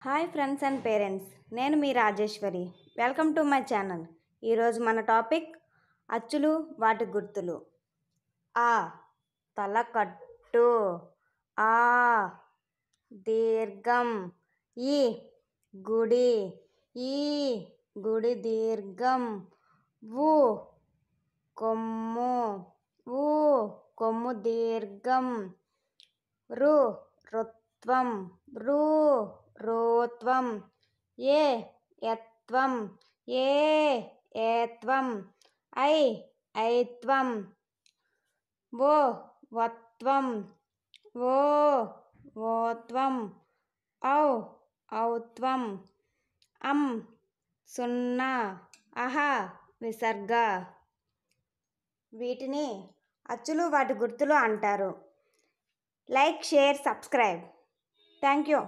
Hi friends and parents, నేను మీ Rajeshwari. Welcome to my channel. ఈరోజు మన టాపిక్ అచ్చులు, వాటి గుర్తులు. ఆ తలకట్టు, ఆ దీర్ఘం, ఈ గుడి, ఈ గుడి దీర్ఘం, ఊ కొమ్ము, ఊ కొమ్ము దీర్ఘం, రు రుత్వం, రు రోత్వం, ఏ యత్వం, ఏ ఏత్వం, ఐ ఐత్వం, ఓ వత్వం, ఓ ఓత్వం, ఔ ఔత్వం, సున్నా, అహ విసర్గ. వీటిని అచ్చులు, వాటి గుర్తులు అంటారు. Like, share, subscribe. Thank you.